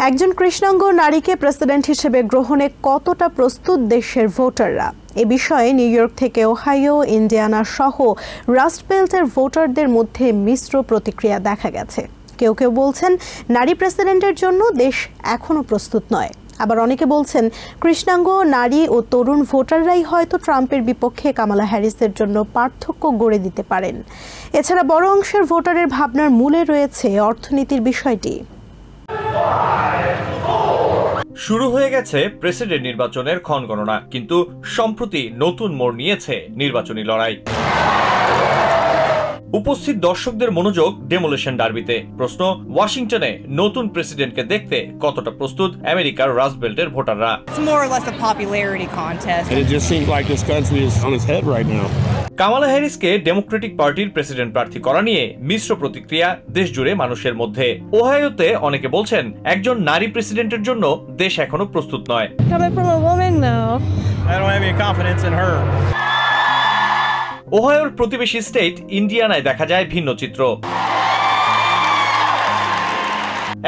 একজন কৃষ্ণাঙ্গ নারীকে প্রেসিডেন্ট হিসেবে গ্রহণে কতটা প্রস্তুত দেশের ভোটাররা এ বিষয়ে নিউ ইয়র্ক থেকে ওহাইও, ইন্ডিয়ানা সহ রাস্ট বেল্টের ভোটারদের মধ্যে মিশ্র প্রতিক্রিয়া দেখা গেছে। কেউ কেউ বলছেন নারী প্রেসিডেন্টের জন্য দেশ এখনো প্রস্তুত নয়, আবার অনেকে বলছেন কৃষ্ণাঙ্গ নারী ও তরুণ ভোটাররাই হয়তো ট্রাম্পের বিপক্ষে কামালা হ্যারিসের জন্য পার্থক্য গড়ে দিতে পারেন। এছাড়া বড় অংশের ভোটারের ভাবনার মূলে রয়েছে অর্থনীতির বিষয়টি। শুরু হয়ে গেছে প্রেসিডেন্ট নির্বাচনের ক্ষণগণনা, কিন্তু সম্প্রতি নতুন মোড় নিয়েছে নির্বাচনী লড়াই। উপস্থিত দর্শকদের মনোযোগ ডেমোলিশন ডার্বিতে। প্রশ্ন, ওয়াশিংটনে নতুন প্রেসিডেন্টকে দেখতে কতটা প্রস্তুত আমেরিকার রাস্ট বেল্টের ভোটাররা? কামালা হ্যারিসকে ডেমোক্রেটিক পার্টির প্রেসিডেন্ট প্রার্থী করা নিয়ে মিশ্র প্রতিক্রিয়া দেশ জুড়ে মানুষের মধ্যে। ওহাইওতে অনেকে বলছেন একজন নারী প্রেসিডেন্টের জন্য দেশ এখনো প্রস্তুত নয়। ওহাইওর প্রতিবেশী স্টেট ইন্ডিয়ানায় দেখা যায় ভিন্ন চিত্র।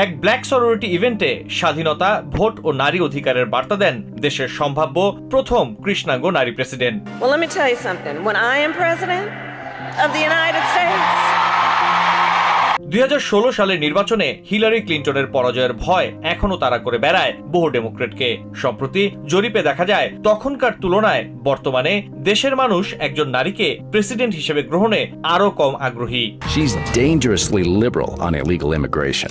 এক ব্ল্যাক সরোরিটি ইভেন্টে স্বাধীনতা, ভোট ও নারী অধিকারের বার্তা দেন দেশের সম্ভাব্য প্রথম কৃষ্ণাঙ্গ নারী প্রেসিডেন্ট। 2016 সালের নির্বাচনে হিলারি ক্লিন্টনের পরাজয়ের ভয় এখনো তাড়া করে বেড়ায় বহু ডেমোক্রেটকে। সম্প্রতি জরিপে দেখা যায় তখনকার তুলনায় বর্তমানে দেশের মানুষ একজন নারীকে প্রেসিডেন্ট হিসেবে গ্রহণে আরো কম আগ্রহী। She's dangerously liberal on illegal immigration.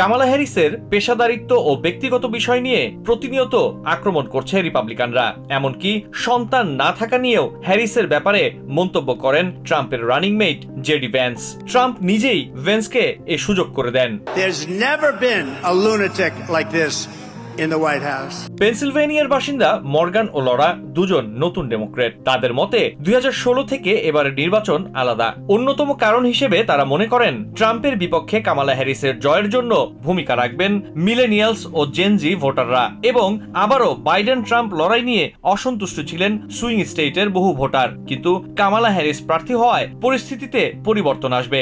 Kamala হ্যারিসের পেশাদারিত্ব ও ব্যক্তিগত বিষয় নিয়ে প্রতিনিয়ত আক্রমণ করছে রিপাবলিকানরা। এমনকি সন্তান না থাকা নিয়েও হ্যারিসের ব্যাপারে মন্তব্য করেন ট্রাম্পের running mate JD Vance. Trump নিজেই ভ্যান্সকে এ সুযোগ করে দেন। পেনসিলভেনিয়ার বাসিন্দা মর্গান ও লরা দুজন নতুন ডেমোক্রেট। তাদের মতে 2016 থেকে এবারের নির্বাচন আলাদা। অন্যতম কারণ হিসেবে তারা মনে করেন ট্রাম্পের বিপক্ষে কামালা হ্যারিসের জয়ের জন্য ভূমিকা রাখবেন মিলেনিয়ালস ও জেনজি ভোটাররা, এবং আবারও বাইডেন ট্রাম্প লড়াই নিয়ে অসন্তুষ্ট ছিলেন সুইং স্টেটের বহু ভোটার। কিন্তু কামালা হ্যারিস প্রার্থী হওয়ায় পরিস্থিতিতে পরিবর্তন আসবে।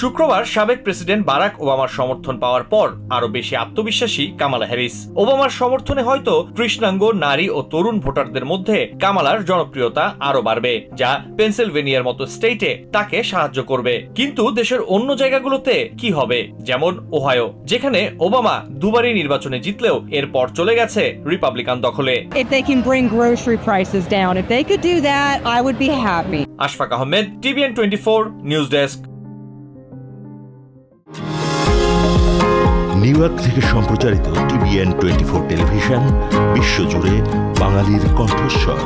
শুক্রবার সাবেক প্রেসিডেন্ট বারাক ওবামার সমর্থন পাওয়ার পর আরো বেশি আত্মবিশ্বাসী কামালা হ্যারিস। ওবামার সমর্থনে হয়তো কৃষ্ণাঙ্গ নারী ও তরুণ ভোটারদের মধ্যে কামালার জনপ্রিয়তা আরো বাড়বে, যা পেনসিলভেনিয়ার মতো স্টেটে তাকে সাহায্য করবে। কিন্তু দেশের অন্য জায়গাগুলোতে কি হবে? যেমন ওহাইও, যেখানে ওবামা দুবারই নির্বাচনে জিতলেও এরপর চলে গেছে রিপাবলিকান দখলে। Ashfaq Ahmed, TVN 24 news desk. New York থেকে সম্প্রচারিত TVN 24 টেলিভিশন বিশ্বজুড়ে বাঙালির কণ্ঠস্বর।